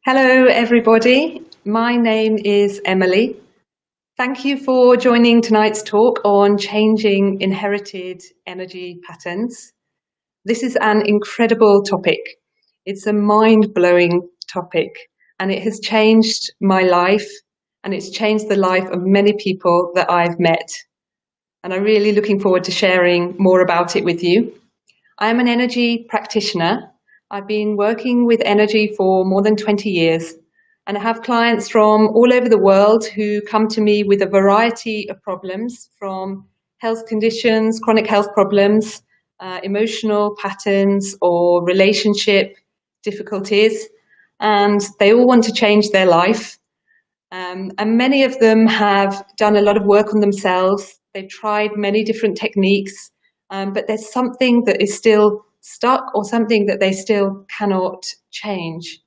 Hello, everybody. My name is Emily. Thank you for joining tonight's talk on changing inherited energy patterns. This is an incredible topic. It's a mind-blowing topic, and it has changed my life, and it's changed the life of many people that I've met. And I'm really looking forward to sharing more about it with you. I'm an energy practitioner. I've been working with energy for more than 20 years, and I have clients from all over the world who come to me with a variety of problems, from health conditions, chronic health problems, emotional patterns, or relationship difficulties, and they all want to change their life. And many of them have done a lot of work on themselves. They've tried many different techniques, but there's something that is still stuck or something that they still cannot change.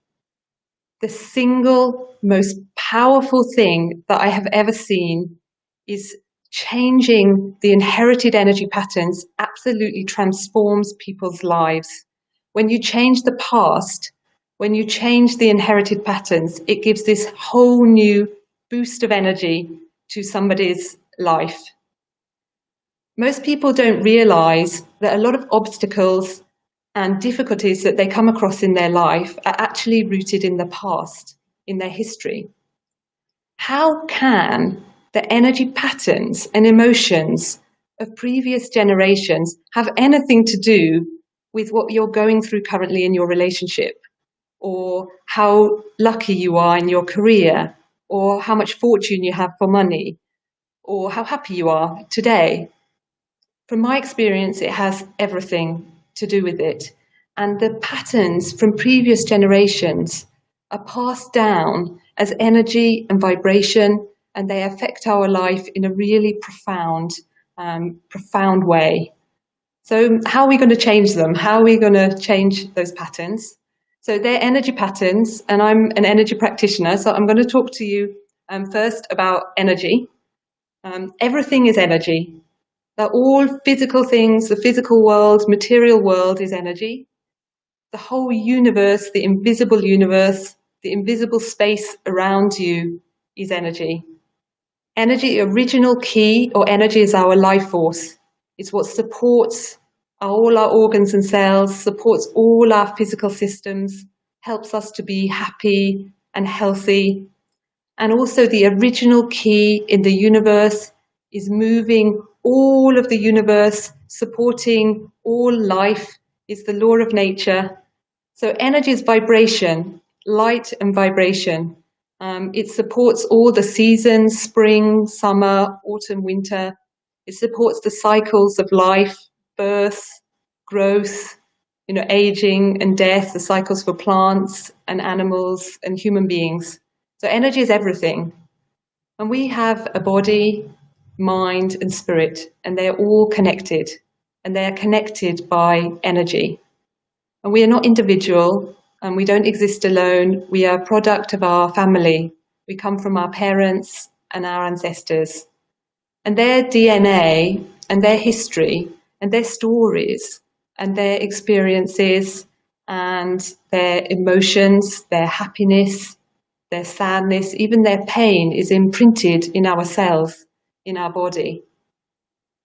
The single most powerful thing that I have ever seen is changing the inherited energy patterns absolutely transforms people's lives. When you change the past, when you change the inherited patterns, it gives this whole new boost of energy to somebody's life. Most people don't realize that a lot of obstacles and difficulties that they come across in their life are actually rooted in the past, in their history. How can the energy patterns and emotions of previous generations have anything to do with what you're going through currently in your relationship, or how lucky you are in your career, or how much fortune you have for money, or how happy you are today? From my experience, it has everything to do with it. And the patterns from previous generations are passed down as energy and vibration, and they affect our life in a really profound way. So how are we going to change them? How are we going to change those patterns? So they're energy patterns, and I'm an energy practitioner, so I'm going to talk to you first about energy. Everything is energy. That all physical things, the physical world, material world is energy. The whole universe, the invisible space around you is energy. Energy, original key, or energy is our life force. It's what supports all our organs and cells, supports all our physical systems, helps us to be happy and healthy. And also the original key in the universe is moving all of the universe, supporting all life, is the law of nature. So energy is vibration, light and vibration. It supports all the seasons, spring, summer, autumn, winter. It supports the cycles of life, birth, growth, aging and death, the cycles for plants and animals and human beings. So energy is everything. And we have a body, mind, and spirit, and they are all connected. And they are connected by energy. And we are not individual, and we don't exist alone. We are a product of our family. We come from our parents and our ancestors. And their DNA and their history and their stories and their experiences and their emotions, their happiness, their sadness, even their pain is imprinted in our cells, in our body.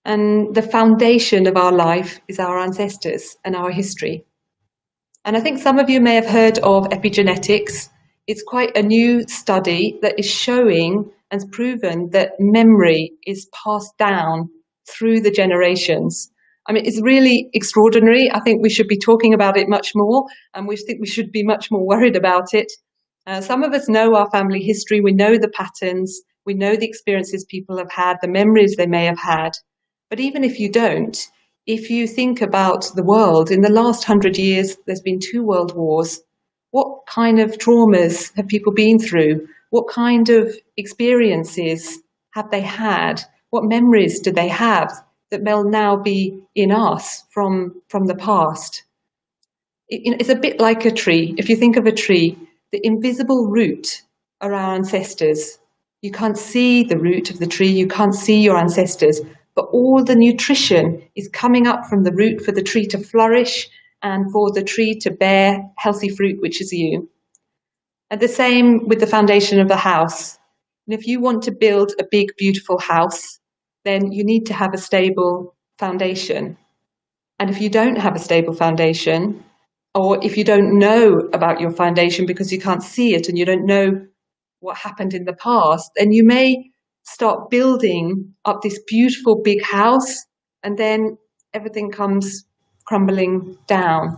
And the foundation of our life is our ancestors and our history. And I think some of you may have heard of epigenetics. It's quite a new study that is showing and proven that memory is passed down through the generations. I mean, it's really extraordinary. I think we should be talking about it much more, and we think we should be much more worried about it. Some of us know our family history. We know the patterns. We know the experiences people have had, the memories they may have had. But even if you don't, if you think about the world, in the last 100 years, there's been 2 world wars. What kind of traumas have people been through? What kind of experiences have they had? What memories do they have that will now be in us from the past? It's a bit like a tree. If you think of a tree, the invisible root are our ancestors. You can't see the root of the tree, you can't see your ancestors, but all the nutrition is coming up from the root for the tree to flourish and for the tree to bear healthy fruit, which is you. And the same with the foundation of the house. And if you want to build a big, beautiful house, then you need to have a stable foundation. And if you don't have a stable foundation, or if you don't know about your foundation because you can't see it and you don't know what happened in the past, then you may start building up this beautiful big house, and then everything comes crumbling down.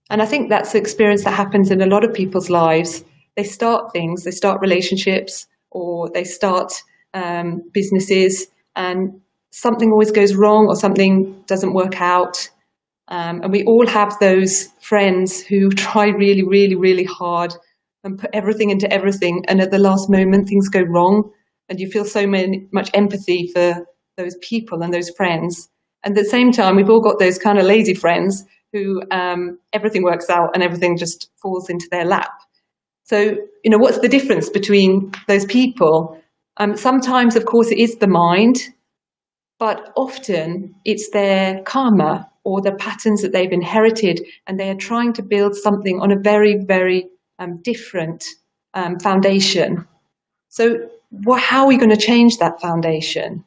And I think that's the experience that happens in a lot of people's lives. They start things, they start relationships, or they start businesses, and something always goes wrong or something doesn't work out. And we all have those friends who try really, really, really hard and put everything into everything, and at the last moment things go wrong, and you feel so much empathy for those people and those friends. And at the same time, we've all got those kind of lazy friends who everything works out and everything just falls into their lap. So, what's the difference between those people? Sometimes, of course, it is the mind, but often it's their karma or the patterns that they've inherited, and they are trying to build something on a very, very different foundation. So how are we going to change that foundation?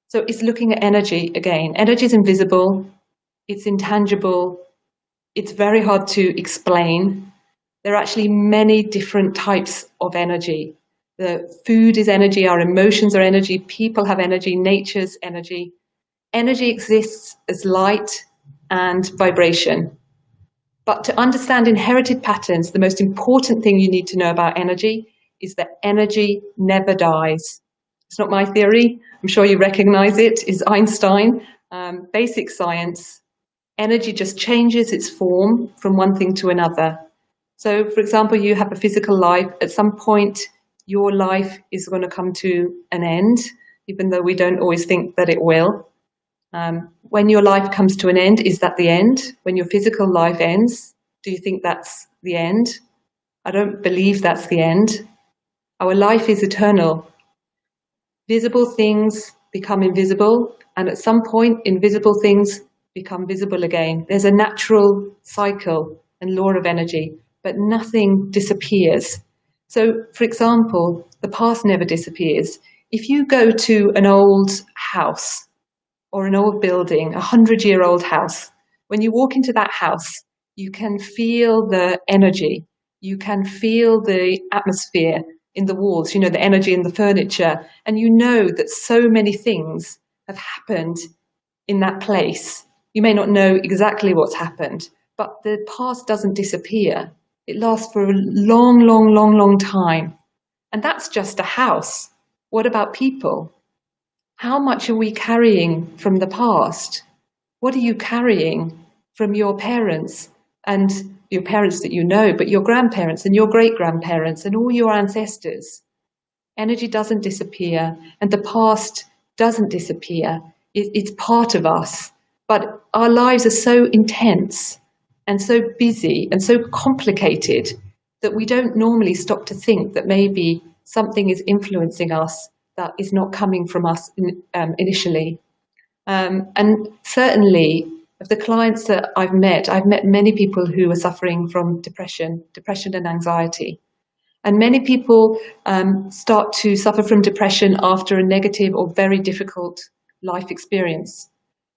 So it's looking at energy again. Energy is invisible, it's intangible, it's very hard to explain. There are actually many different types of energy. The food is energy, our emotions are energy, people have energy, nature's energy. Energy exists as light and vibration. But to understand inherited patterns, the most important thing you need to know about energy is that energy never dies. It's not my theory. I'm sure you recognize it. It's Einstein, basic science. Energy just changes its form from one thing to another. So, for example, you have a physical life. At some point, your life is going to come to an end, even though we don't always think that it will. When your life comes to an end, is that the end? When your physical life ends, do you think that's the end? I don't believe that's the end. Our life is eternal. Visible things become invisible, and at some point, invisible things become visible again. There's a natural cycle and law of energy, but nothing disappears. So, for example, the past never disappears. If you go to an old house, or an old building, 100-year-old house, when you walk into that house, you can feel the energy, you can feel the atmosphere in the walls, the energy in the furniture, and you know that so many things have happened in that place. You may not know exactly what's happened, but the past doesn't disappear. It lasts for a long, long, long, long time. And that's just a house. What about people? How much are we carrying from the past? What are you carrying from your parents, and your parents that you know, but your grandparents and your great-grandparents and all your ancestors? Energy doesn't disappear, and the past doesn't disappear. It's part of us. But our lives are so intense and so busy and so complicated that we don't normally stop to think that maybe something is influencing us that is not coming from us initially. And certainly, of the clients that I've met many people who are suffering from depression and anxiety. And many people start to suffer from depression after a negative or very difficult life experience.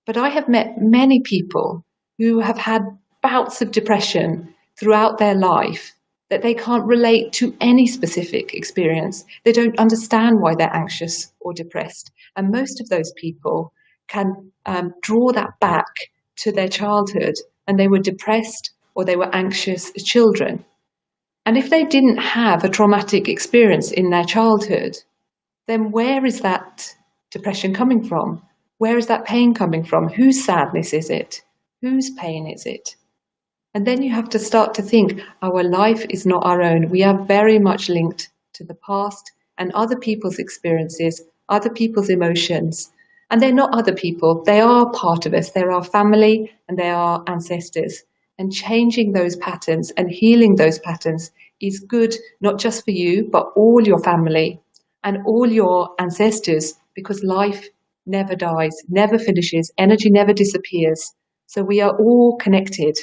But I have met many people who have had bouts of depression throughout their life, that they can't relate to any specific experience. They don't understand why they're anxious or depressed. And most of those people can draw that back to their childhood, and they were depressed or they were anxious as children. And if they didn't have a traumatic experience in their childhood, then where is that depression coming from? Where is that pain coming from? Whose sadness is it? Whose pain is it? And then you have to start to think, our life is not our own. We are very much linked to the past and other people's experiences, other people's emotions. And they're not other people. They are part of us. They're our family and they are ancestors. And changing those patterns and healing those patterns is good, not just for you, but all your family and all your ancestors, because life never dies, never finishes, energy never disappears. So we are all connected.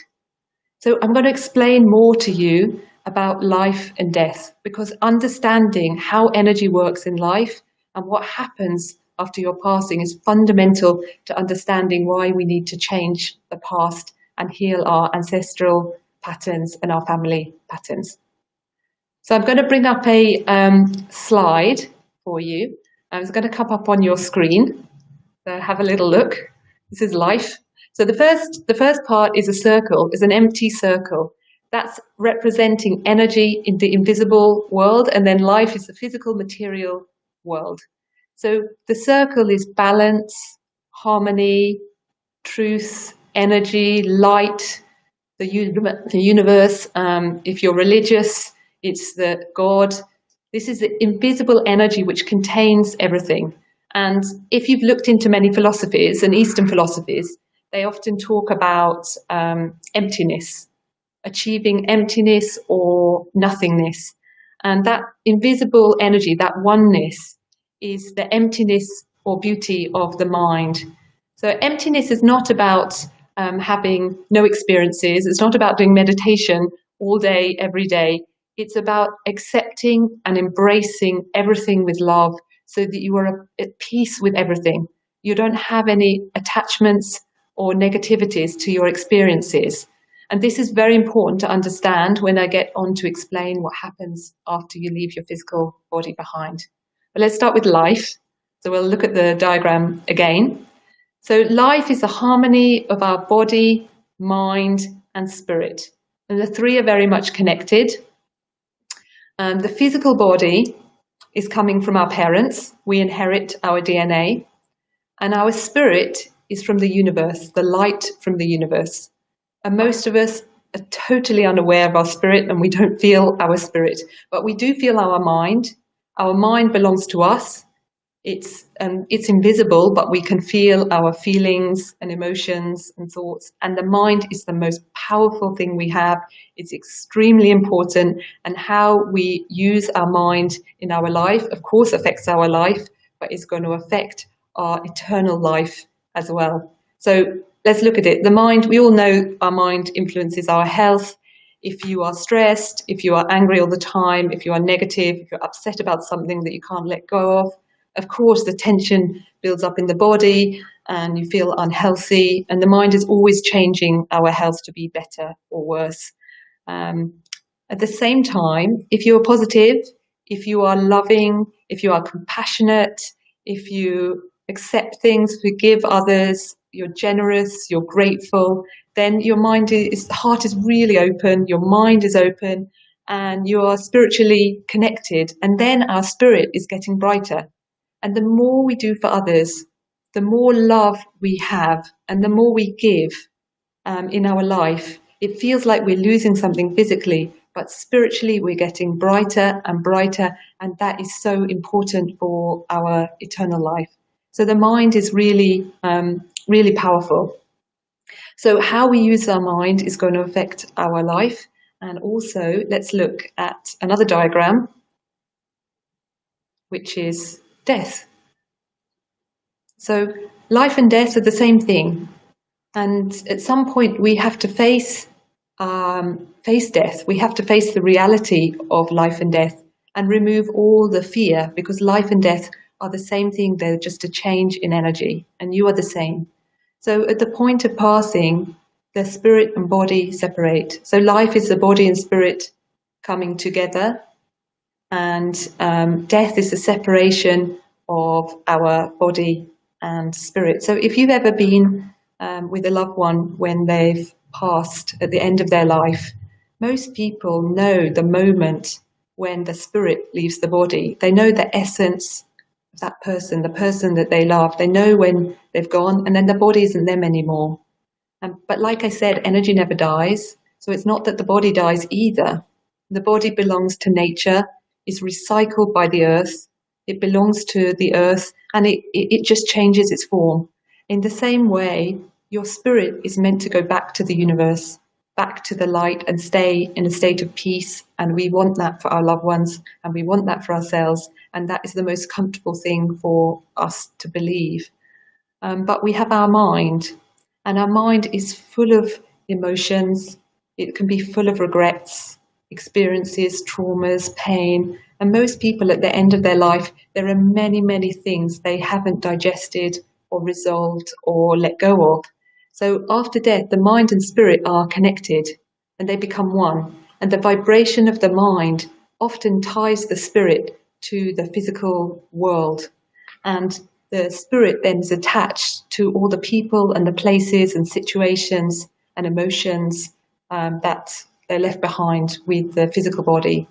So I'm going to explain more to you about life and death, because understanding how energy works in life and what happens after your passing is fundamental to understanding why we need to change the past and heal our ancestral patterns and our family patterns. So I'm going to bring up a slide for you. It's going to come up on your screen. So have a little look. This is life. So the first part is a circle, is an empty circle. That's representing energy in the invisible world, and then life is the physical material world. So the circle is balance, harmony, truth, energy, light, the universe. If you're religious, it's the God. This is the invisible energy which contains everything. And if you've looked into many philosophies and Eastern philosophies, they often talk about emptiness, achieving emptiness or nothingness. And that invisible energy, that oneness, is the emptiness or beauty of the mind. So emptiness is not about having no experiences. It's not about doing meditation all day, every day. It's about accepting and embracing everything with love so that you are at peace with everything. You don't have any attachments or negativities to your experiences. And this is very important to understand when I get on to explain what happens after you leave your physical body behind. But let's start with life. So we'll look at the diagram again. So life is the harmony of our body, mind, and spirit. And the three are very much connected. The physical body is coming from our parents. We inherit our DNA. And our spirit is from the universe, the light from the universe. And most of us are totally unaware of our spirit, and we don't feel our spirit. But we do feel our mind. Our mind belongs to us. It's invisible, but we can feel our feelings and emotions and thoughts. And the mind is the most powerful thing we have. It's extremely important. And how we use our mind in our life, of course, affects our life, but it's going to affect our eternal life as well. So let's look at it. The mind, we all know our mind influences our health. If you are stressed, if you are angry all the time, if you are negative, if you're upset about something that you can't let go of course, the tension builds up in the body and you feel unhealthy. And the mind is always changing our health to be better or worse. At the same time, if you are positive, if you are loving, if you are compassionate, if you accept things, forgive others, you're generous, you're grateful, then your heart is really open, your mind is open, and you are spiritually connected. And then our spirit is getting brighter. And the more we do for others, the more love we have and the more we give in our life. It feels like we're losing something physically, but spiritually we're getting brighter and brighter, and that is so important for our eternal life. So the mind is really, really powerful. So how we use our mind is going to affect our life. And also, let's look at another diagram, which is death. So life and death are the same thing. And at some point we have to face death. We have to face the reality of life and death and remove all the fear, because life and death are the same thing. They're just a change in energy, and you are the same. So at the point of passing, the spirit and body separate. So life is the body and spirit coming together, and death is the separation of our body and spirit. So if you've ever been with a loved one when they've passed at the end of their life, most people know the moment when the spirit leaves the body. They know the essence of that person, the person that they love. They know when they've gone, and then the body isn't them anymore. But like I said, energy never dies. So it's not that the body dies either. The body belongs to nature, is recycled by the earth. It belongs to the earth, and it just changes its form. In the same way, your spirit is meant to go back to the universe, back to the light, and stay in a state of peace. And we want that for our loved ones, and we want that for ourselves. And that is the most comfortable thing for us to believe. But we have our mind, and our mind is full of emotions. It can be full of regrets. experiences, traumas, pain. And most people at the end of their life, there are many, many things they haven't digested or resolved or let go of. So after death, the mind and spirit are connected and they become one. And the vibration of the mind often ties the spirit to the physical world. And the spirit then is attached to all the people and the places and situations and emotions that they're left behind with the physical body.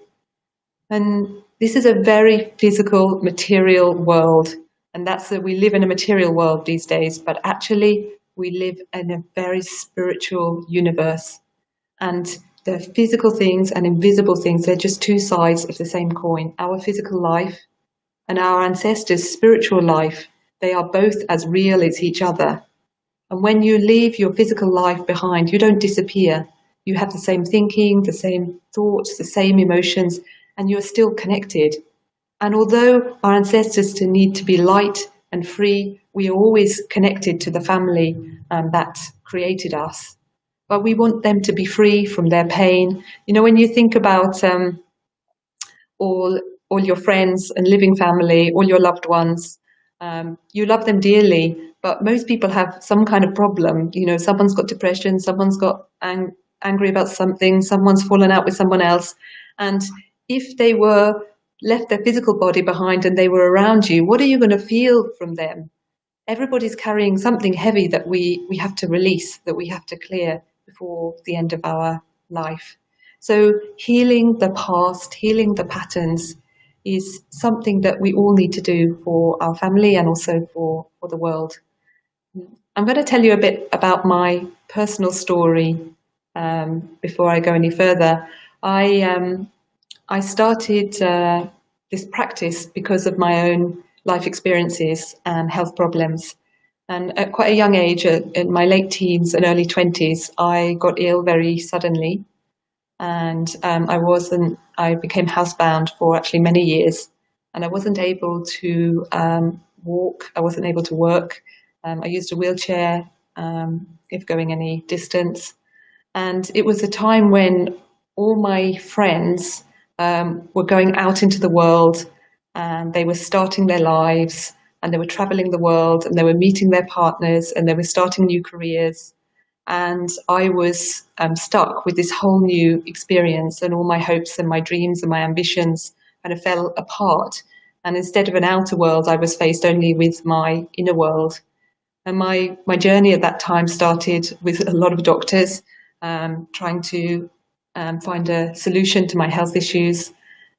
And this is a very physical, material world. And that's that we live in a material world these days, but actually we live in a very spiritual universe. And the physical things and invisible things, they're just two sides of the same coin. Our physical life and our ancestors' spiritual life, they are both as real as each other. And when you leave your physical life behind, you don't disappear. You have the same thinking, the same thoughts, the same emotions, and you're still connected. And although our ancestors need to be light and free, we are always connected to the family that created us. But we want them to be free from their pain. You know, when you think about all your friends and living family, all your loved ones, you love them dearly, but most people have some kind of problem. You know, someone's got depression, someone's got angry about something, someone's fallen out with someone else. And if they were left their physical body behind and they were around you, what are you going to feel from them? Everybody's carrying something heavy that we have to release, that we have to clear before the end of our life. So healing the past, healing the patterns is something that we all need to do for our family and also for the world. I'm going to tell you a bit about my personal story before I go any further. I started this practice because of my own life experiences and health problems. And at quite a young age, in my late teens and early 20s, I got ill very suddenly. And I became housebound for actually many years. And I wasn't able to walk, I wasn't able to work. I used a wheelchair if going any distance. And it was a time when all my friends were going out into the world and they were starting their lives and they were traveling the world and they were meeting their partners and they were starting new careers. And I was stuck with this whole new experience, and all my hopes and my dreams and my ambitions kind of fell apart. And instead of an outer world, I was faced only with my inner world. And my journey at that time started with a lot of doctors trying to find a solution to my health issues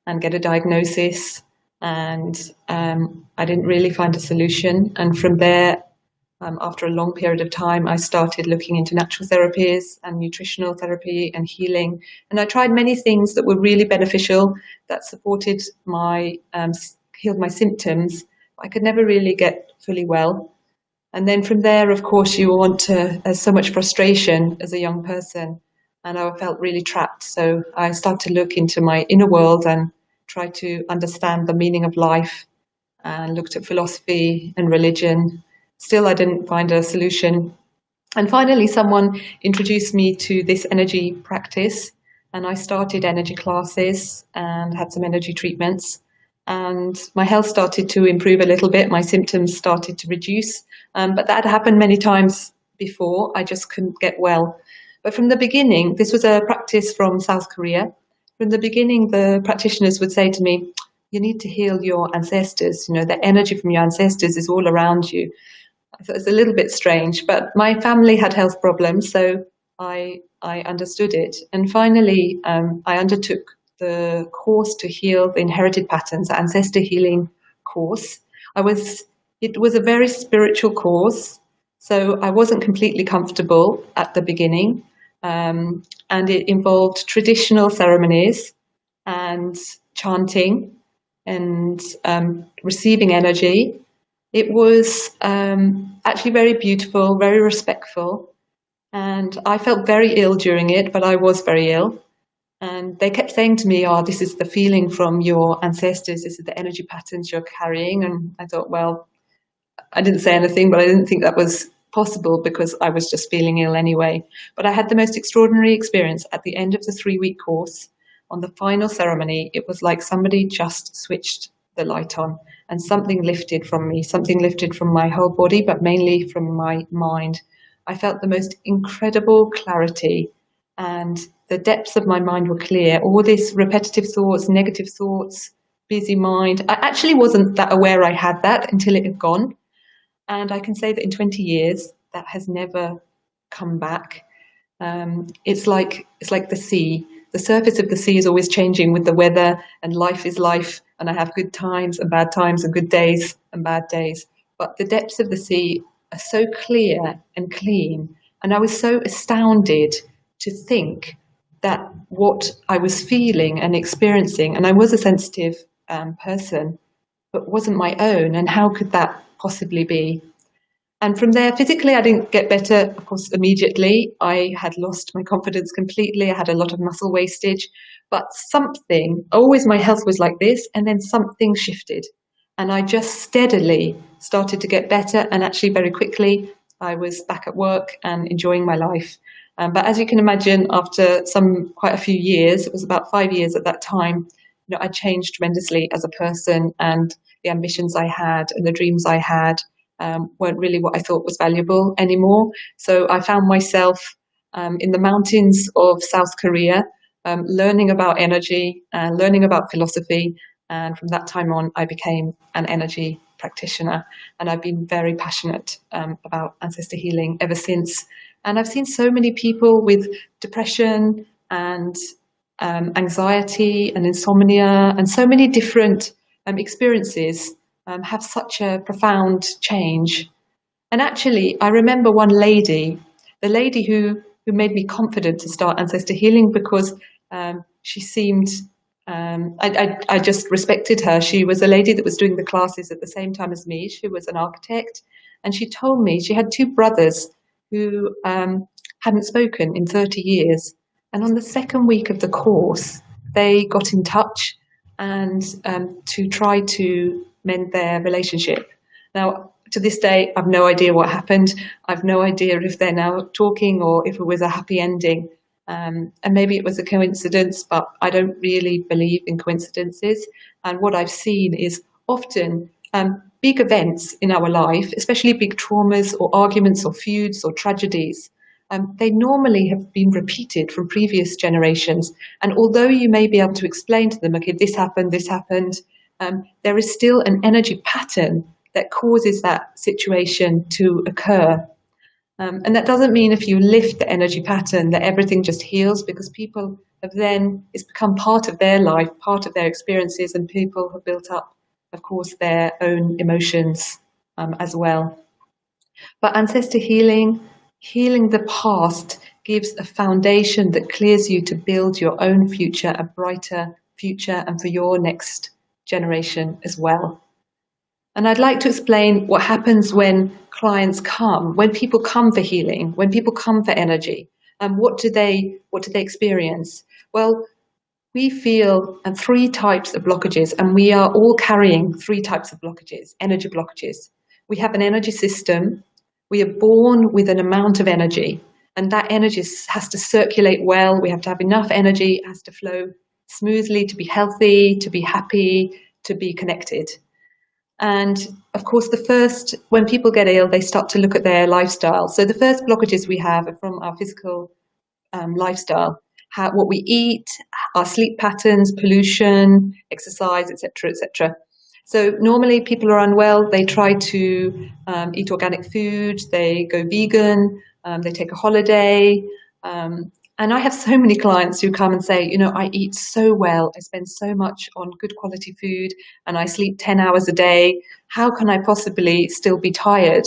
and get a diagnosis. And I didn't really find a solution. And from there, after a long period of time, I started looking into natural therapies and nutritional therapy and healing. And I tried many things that were really beneficial, that supported healed my symptoms. I could never really get fully well. And then from there, of course, there's so much frustration as a young person. And I felt really trapped. So I started to look into my inner world and try to understand the meaning of life and looked at philosophy and religion. Still, I didn't find a solution. And finally, someone introduced me to this energy practice, and I started energy classes and had some energy treatments. And my health started to improve a little bit. My symptoms started to reduce, but that had happened many times before. I just couldn't get well. But from the beginning, this was a practice from South Korea. From the beginning, the practitioners would say to me, you need to heal your ancestors. You know, the energy from your ancestors is all around you. I thought it was a little bit strange, but my family had health problems, so I understood it. And finally, I undertook the course to heal the inherited patterns, the Ancestor healing course. It was a very spiritual course, so I wasn't completely comfortable at the beginning, and it involved traditional ceremonies and chanting and receiving energy. It was actually very beautiful, very respectful, and I felt very ill during it, but I was very ill. And they kept saying to me, oh, this is the feeling from your ancestors, this is the energy patterns you're carrying. And I thought, well, I didn't say anything, but I didn't think that was possible because I was just feeling ill anyway. But I had the most extraordinary experience at the end of the 3-week course. on the final ceremony, it was like somebody just switched the light on and something lifted from me, something lifted from my whole body, but mainly from my mind. I felt the most incredible clarity, and the depths of my mind were clear. All these repetitive thoughts, negative thoughts, busy mind. I actually wasn't that aware I had that until it had gone. And I can say that in 20 years, that has never come back. It's like the sea. The surface of the sea is always changing with the weather, and life is life. And I have good times and good days and bad days. But the depths of the sea are so clear and clean. And I was so astounded to think that what I was feeling and experiencing, and I was a sensitive person, but wasn't my own. And how could that possibly be? And from there, physically, I didn't get better, of course, immediately. I had lost my confidence completely. I had a lot of muscle wastage, but something, always my health was like this, and then something shifted. And I just steadily started to get better. And actually, very quickly, I was back at work and enjoying my life. But as you can imagine, after quite a few years, it was about 5 years at that time, I changed tremendously as a person, and the ambitions I had and the dreams I had weren't really what I thought was valuable anymore. So I found myself in the mountains of South Korea, learning about energy and learning about philosophy. And from that time on, I became an energy practitioner. And I've been very passionate about ancestor healing ever since. And I've seen so many people with depression and anxiety and insomnia and so many different experiences have such a profound change. And actually, I remember one lady, the lady who made me confident to start ancestor healing, because she seemed, I just respected her. She was a lady that was doing the classes at the same time as me. She was an architect. And she told me she had two brothers who hadn't spoken in 30 years. And on the second week of the course, they got in touch and to try to mend their relationship. Now, to this day, I've no idea what happened. I've no idea if they're now talking or if it was a happy ending. And maybe it was a coincidence, but I don't really believe in coincidences. And what I've seen is often big events in our life, especially big traumas or arguments or feuds or tragedies, they normally have been repeated from previous generations. And although you may be able to explain to them, okay, this happened, there is still an energy pattern that causes that situation to occur. And that doesn't mean if you lift the energy pattern that everything just heals, because people have then, it's become part of their life, part of their experiences, and people have built up, of course, their own emotions as well. But ancestor healing the past, gives a foundation that clears you to build your own future, a brighter future, and for your next generation as well. And I'd like to explain what happens when clients come, when people come for healing, when people come for energy, and what do they experience? Well, we feel three types of blockages, and we are all carrying three types of blockages, energy blockages. We have an energy system. We are born with an amount of energy, and that energy has to circulate well. We have to have enough energy. It has to flow smoothly to be healthy, to be happy, to be connected. And of course, when people get ill, they start to look at their lifestyle. So the first blockages we have are from our physical lifestyle, what we eat, our sleep patterns, pollution, exercise, etc., etc. So normally people are unwell, they try to eat organic food, they go vegan, they take a holiday. And I have so many clients who come and say, I eat so well, I spend so much on good quality food, and I sleep 10 hours a day. How can I possibly still be tired?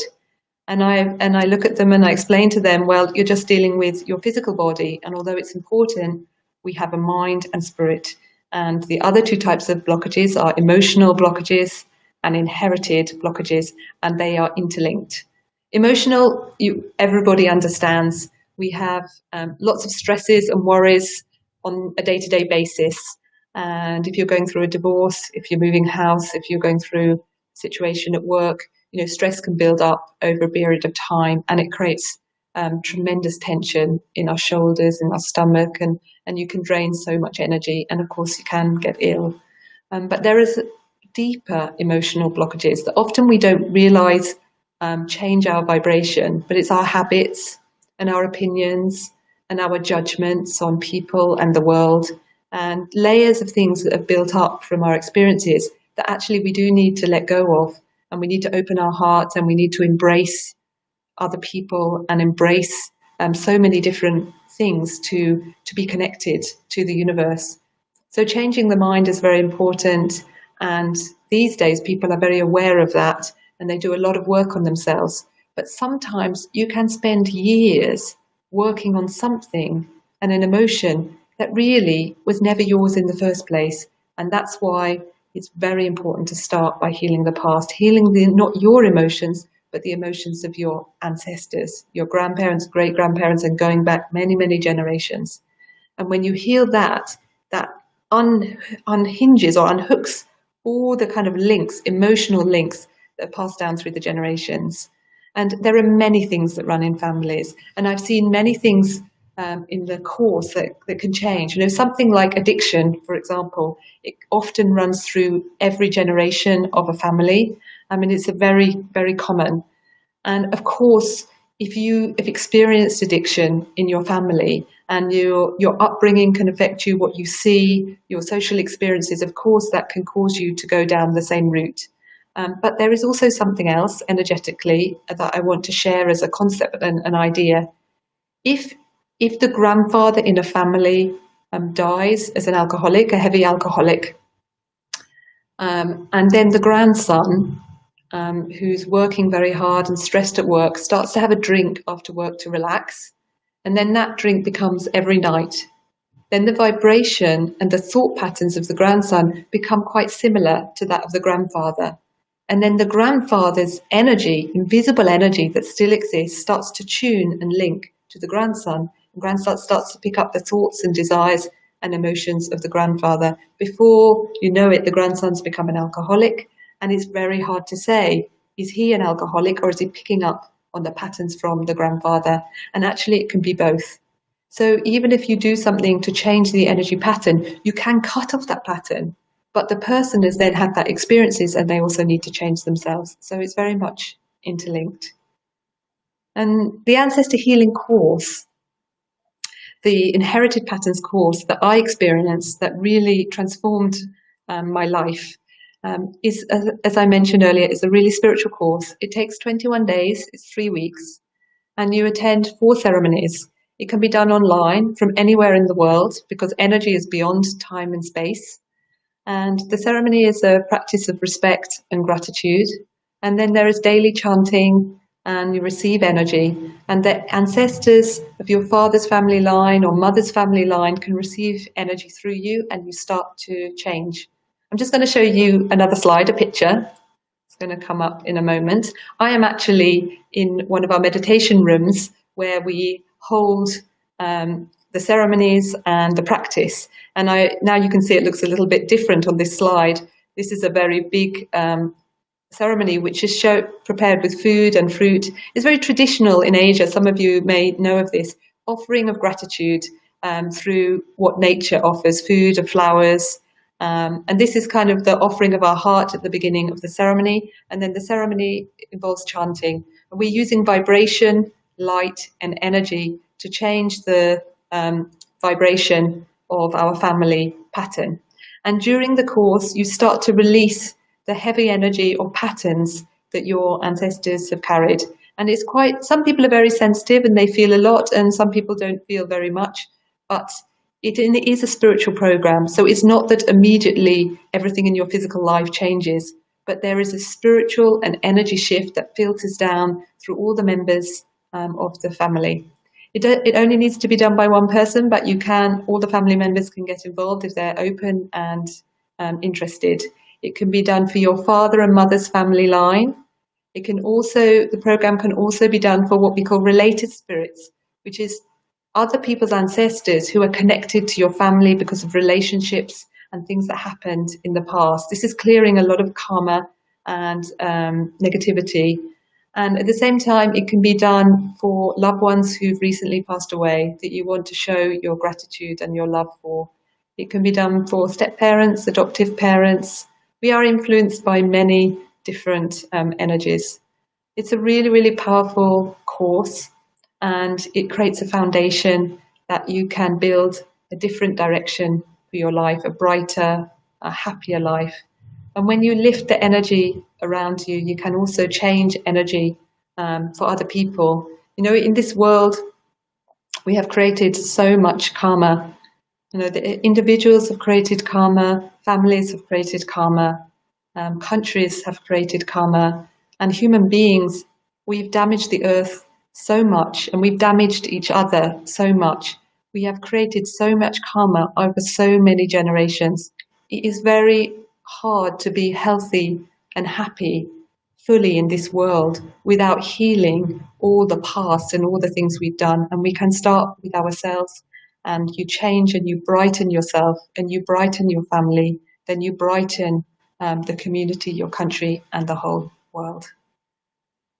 And I look at them and I explain to them, well, you're just dealing with your physical body. And although it's important, we have a mind and spirit. And the other two types of blockages are emotional blockages and inherited blockages, and they are interlinked. Emotional, everybody understands. We have lots of stresses and worries on a day-to-day basis. And if you're going through a divorce, if you're moving house, if you're going through a situation at work, stress can build up over a period of time, and it creates tremendous tension in our shoulders, in our stomach, and you can drain so much energy, and of course you can get ill. But there is deeper emotional blockages that often we don't realize change our vibration, but it's our habits and our opinions and our judgments on people and the world, and layers of things that have built up from our experiences that actually we do need to let go of, and we need to open our hearts, and we need to embrace other people and embrace so many different things to be connected to the universe. So changing the mind is very important, and these days people are very aware of that, and they do a lot of work on themselves. But sometimes you can spend years working on something and an emotion that really was never yours in the first place. And that's why it's very important to start by healing the past, healing not your emotions, but the emotions of your ancestors, your grandparents, great-grandparents, and going back many, many generations. And when you heal that, that unhinges or unhooks all the kind of links, emotional links that are passed down through the generations. And there are many things that run in families. And I've seen many things in the course that can change. You know, something like addiction, for example, it often runs through every generation of a family. I mean, it's a very, very common. And of course, if you have experienced addiction in your family and your upbringing can affect you, what you see, your social experiences, of course, that can cause you to go down the same route. But there is also something else energetically that I want to share as a concept and an idea. If the grandfather in a family dies as an alcoholic, a heavy alcoholic, and then the grandson, who's working very hard and stressed at work, starts to have a drink after work to relax, and then that drink becomes every night, then the vibration and the thought patterns of the grandson become quite similar to that of the grandfather. And then the grandfather's energy, invisible energy that still exists, starts to tune and link to the grandson. The grandson starts to pick up the thoughts and desires and emotions of the grandfather. Before you know it, the grandson's become an alcoholic, and it's very hard to say, is he an alcoholic or is he picking up on the patterns from the grandfather? And actually it can be both. So even if you do something to change the energy pattern, you can cut off that pattern, but the person has then had that experiences and they also need to change themselves. So it's very much interlinked. And the Ancestor Healing course, the Inherited Patterns course that I experienced that really transformed my life, is, as I mentioned earlier, is a really spiritual course. It takes 21 days, it's 3 weeks, and you attend 4 ceremonies. It can be done online from anywhere in the world because energy is beyond time and space. And the ceremony is a practice of respect and gratitude. And then there is daily chanting, and you receive energy. And the ancestors of your father's family line or mother's family line can receive energy through you, and you start to change. I'm just going to show you another slide, a picture. It's going to come up in a moment. I am actually in one of our meditation rooms where we hold the ceremonies and the practice. And now you can see it looks a little bit different on this slide. This is a very big ceremony which is prepared with food and fruit. It's very traditional in Asia. Some of you may know of this. Offering of gratitude through what nature offers, food and flowers. And this is kind of the offering of our heart at the beginning of the ceremony. And then the ceremony involves chanting. And we're using vibration, light, and energy to change the vibration of our family pattern. And during the course, you start to release the heavy energy or patterns that your ancestors have carried. And it's quite, some people are very sensitive and they feel a lot, and some people don't feel very much. But it is a spiritual program. So it's not that immediately everything in your physical life changes, but there is a spiritual and energy shift that filters down through all the members of the family. It only needs to be done by one person, but all the family members can get involved if they're open and interested. It can be done for your father and mother's family line. The program can also be done for what we call related spirits, which is other people's ancestors who are connected to your family because of relationships and things that happened in the past. This is clearing a lot of karma and negativity. And at the same time, it can be done for loved ones who've recently passed away that you want to show your gratitude and your love for. It can be done for step parents, adoptive parents. We are influenced by many different energies. It's a really, really powerful course, and it creates a foundation that you can build a different direction for your life, a brighter, a happier life. And when you lift the energy around you, you can also change energy for other people. You know, in this world, we have created so much karma. You know, the individuals have created karma, families have created karma, countries have created karma, and human beings, we've damaged the earth so much, and we've damaged each other so much. We have created so much karma over so many generations. It is very hard to be healthy and happy fully in this world without healing all the past and all the things we've done. And we can start with ourselves, and you change and you brighten yourself and you brighten your family, then you brighten the community, your country, and the whole world.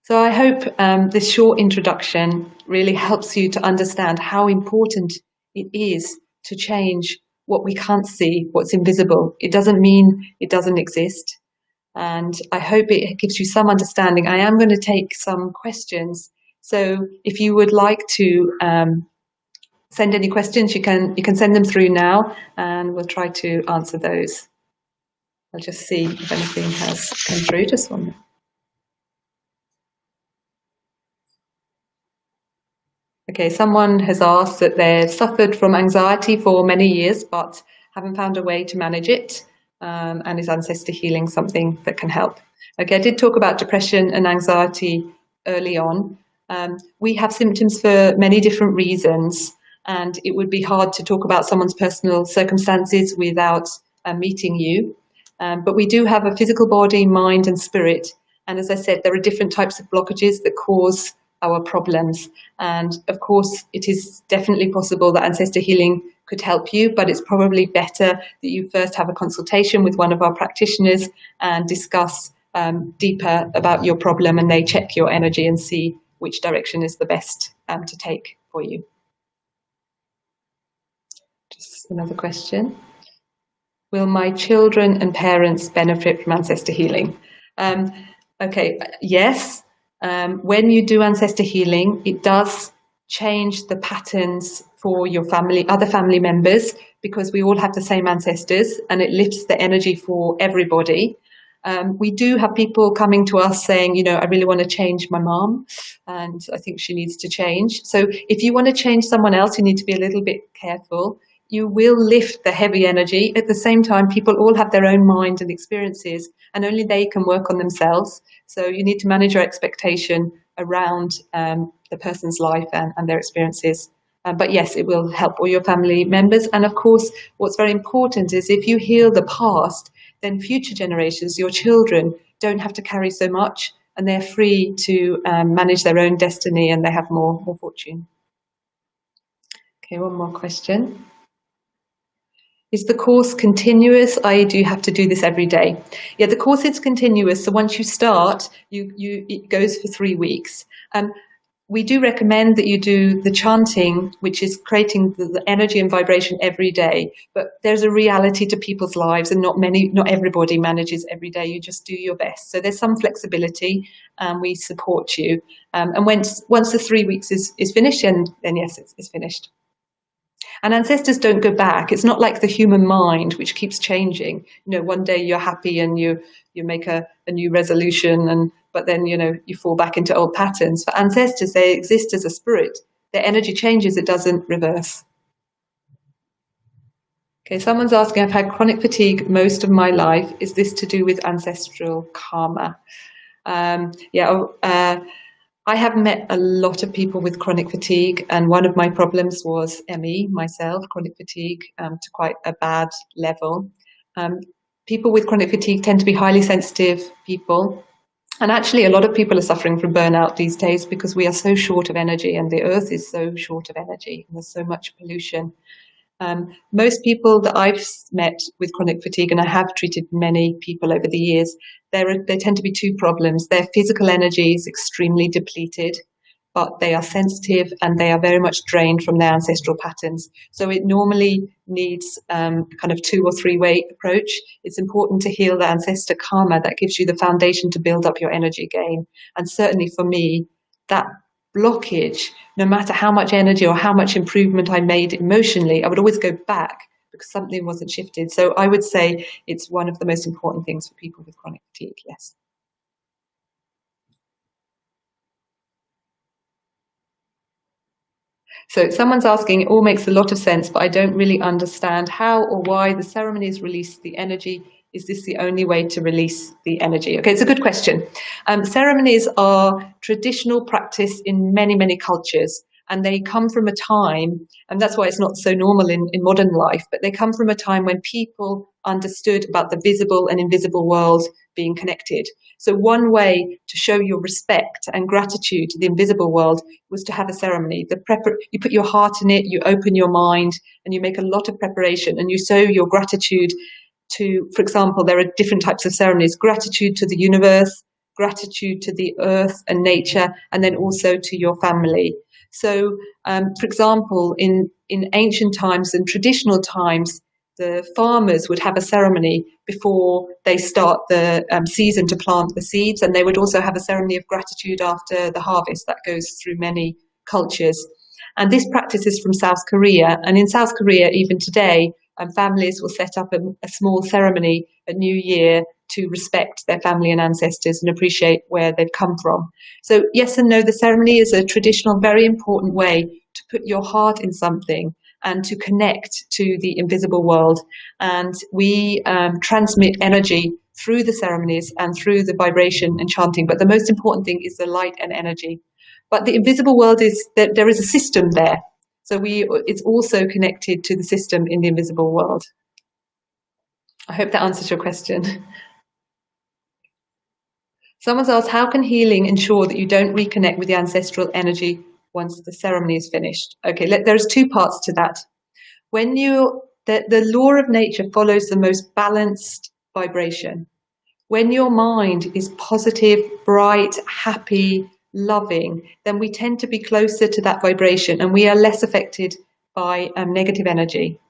So I hope this short introduction really helps you to understand how important it is to change what we can't see, what's invisible. It doesn't mean it doesn't exist. And I hope it gives you some understanding. I am going to take some questions. So if you would like to send any questions, you can send them through now, and we'll try to answer those. I'll just see if anything has come through. Just one minute. Okay, someone has asked that they've suffered from anxiety for many years, but haven't found a way to manage it, and is ancestor healing something that can help? Okay, I did talk about depression and anxiety early on. We have symptoms for many different reasons, and it would be hard to talk about someone's personal circumstances without meeting you. But we do have a physical body, mind, and spirit. And as I said, there are different types of blockages that cause our problems. And of course, it is definitely possible that ancestor healing could help you, but it's probably better that you first have a consultation with one of our practitioners and discuss deeper about your problem, and they check your energy and see which direction is the best to take for you. Just another question. Will my children and parents benefit from ancestor healing? Okay, yes. When you do ancestor healing, it does change the patterns for your family, other family members, because we all have the same ancestors, and it lifts the energy for everybody. We do have people coming to us saying, you know, I really want to change my mom, and I think she needs to change. So if you want to change someone else, you need to be a little bit careful. You will lift the heavy energy. At the same time, people all have their own mind and experiences, and only they can work on themselves. So you need to manage your expectation around the person's life and their experiences. But yes, it will help all your family members. And of course, what's very important is if you heal the past, then future generations, your children, don't have to carry so much, and they're free to manage their own destiny, and they have more fortune. Okay, one more question. Is the course continuous, i.e. do you have to do this every day? Yeah, the course is continuous. So once you start, it goes for 3 weeks. We do recommend that you do the chanting, which is creating the energy and vibration every day. But there's a reality to people's lives, and not everybody manages every day. You just do your best. So there's some flexibility, and we support you. And once the 3 weeks is finished, then yes, it's finished. And ancestors don't go back. It's not like the human mind, which keeps changing. You know, one day you're happy and you make a new resolution, but then, you know, you fall back into old patterns. For ancestors, they exist as a spirit. Their energy changes, it doesn't reverse. Okay, someone's asking, I've had chronic fatigue most of my life. Is this to do with ancestral karma? I have met a lot of people with chronic fatigue, and one of my problems was ME, myself, chronic fatigue to quite a bad level. People with chronic fatigue tend to be highly sensitive people. And actually, a lot of people are suffering from burnout these days because we are so short of energy, and the earth is so short of energy, and there's so much pollution. Most people that I've met with chronic fatigue, and I have treated many people over the years, there tend to be two problems. Their physical energy is extremely depleted, but they are sensitive and they are very much drained from their ancestral patterns. So it normally needs kind of 2 or 3 way approach. It's important to heal the ancestor karma that gives you the foundation to build up your energy again. And certainly for me, that blockage, no matter how much energy or how much improvement I made emotionally, I would always go back because something wasn't shifted. So I would say it's one of the most important things for people with chronic fatigue, yes. So someone's asking, it all makes a lot of sense, but I don't really understand how or why the ceremonies release the energy. Is this the only way to release the energy? Okay, it's a good question. Ceremonies are traditional practice in many, many cultures, and they come from a time, and that's why it's not so normal in modern life, but they come from a time when people understood about the visible and invisible world being connected. So one way to show your respect and gratitude to the invisible world was to have a ceremony. You put your heart in it, you open your mind, and you make a lot of preparation, and you show your gratitude to, for example, there are different types of ceremonies: gratitude to the universe, gratitude to the earth and nature, and then also to your family. So, for example, in ancient times and traditional times, the farmers would have a ceremony before they start the season to plant the seeds, and they would also have a ceremony of gratitude after the harvest. That goes through many cultures. And this practice is from South Korea, and in South Korea, even today, families will set up a small ceremony at New Year to respect their family and ancestors and appreciate where they've come from. So yes and no, the ceremony is a traditional, very important way to put your heart in something and to connect to the invisible world. And we transmit energy through the ceremonies and through the vibration and chanting. But the most important thing is the light and energy. But the invisible world is that there is a system there. So it's also connected to the system in the invisible world. I hope that answers your question. Someone's asked, how can healing ensure that you don't reconnect with the ancestral energy once the ceremony is finished? Okay, there's 2 parts to that. When the law of nature follows the most balanced vibration. When your mind is positive, bright, happy, loving, then we tend to be closer to that vibration and we are less affected by negative energy.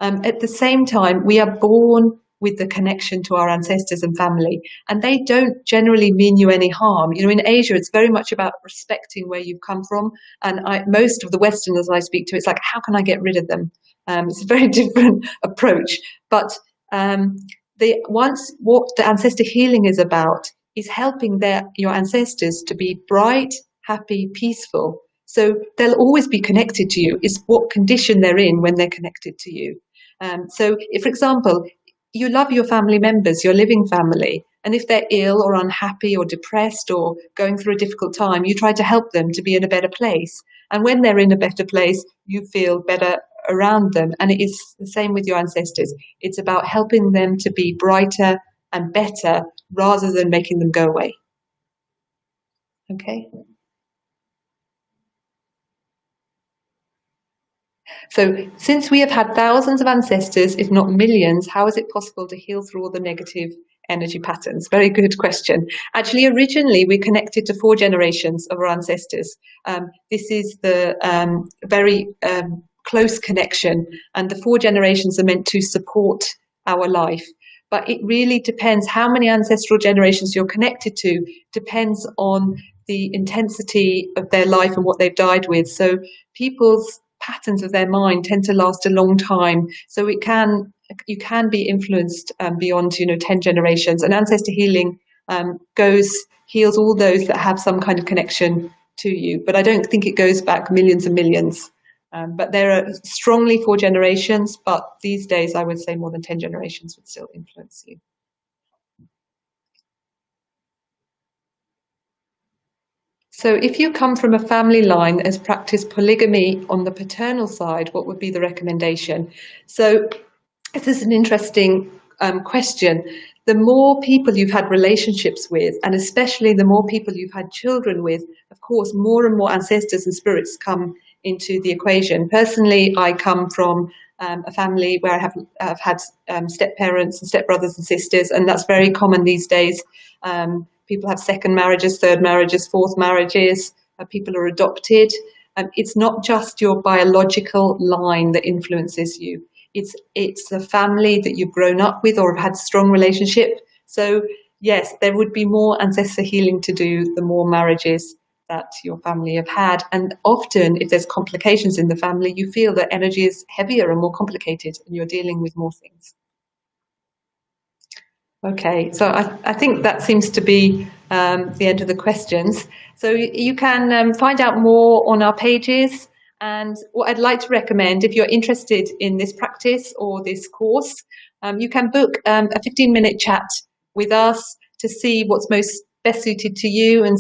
At the same time, we are born with the connection to our ancestors and family, and they don't generally mean you any harm. You know, in Asia, it's very much about respecting where you've come from, and most of the Westerners I speak to, it's like, how can I get rid of them? It's a very different approach, but what the ancestor healing is about is helping your ancestors to be bright, happy, peaceful. So they'll always be connected to you. It's what condition they're in when they're connected to you. So if, for example, you love your family members, your living family, and if they're ill or unhappy or depressed or going through a difficult time, you try to help them to be in a better place. And when they're in a better place, you feel better around them. And it is the same with your ancestors. It's about helping them to be brighter and better rather than making them go away. Okay. So since we have had thousands of ancestors, if not millions, how is it possible to heal through all the negative energy patterns? Very good question. Actually, originally we connected to 4 generations of our ancestors. This is the very close connection, and the 4 generations are meant to support our life. But it really depends how many ancestral generations you're connected to, depends on the intensity of their life and what they've died with. So people's patterns of their mind tend to last a long time. So you can be influenced beyond 10 generations. And ancestor healing heals all those that have some kind of connection to you. But I don't think it goes back millions and millions. But there are strongly 4 generations, but these days I would say more than 10 generations would still influence you. So if you come from a family line that has practiced polygamy on the paternal side, what would be the recommendation? So this is an interesting question. The more people you've had relationships with, and especially the more people you've had children with, of course, more and more ancestors and spirits come into the equation. Personally, I come from a family where I've had step parents and step brothers and sisters, and that's very common these days. People have second marriages, third marriages, fourth marriages. People are adopted. It's not just your biological line that influences you. It's the family that you've grown up with or have had a strong relationship. So yes, there would be more ancestor healing to do the more marriages that your family have had. And often, if there's complications in the family, you feel that energy is heavier and more complicated, and you're dealing with more things. Okay, so I think that seems to be the end of the questions. So you can find out more on our pages. And what I'd like to recommend, if you're interested in this practice or this course, you can book a 15-minute chat with us to see what's best suited to you and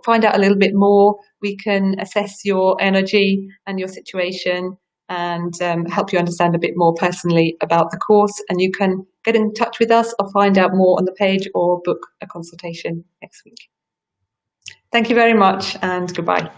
find out a little bit more. We can assess your energy and your situation and help you understand a bit more personally about the course. And you can get in touch with us or find out more on the page or book a consultation next week. Thank you very much and goodbye.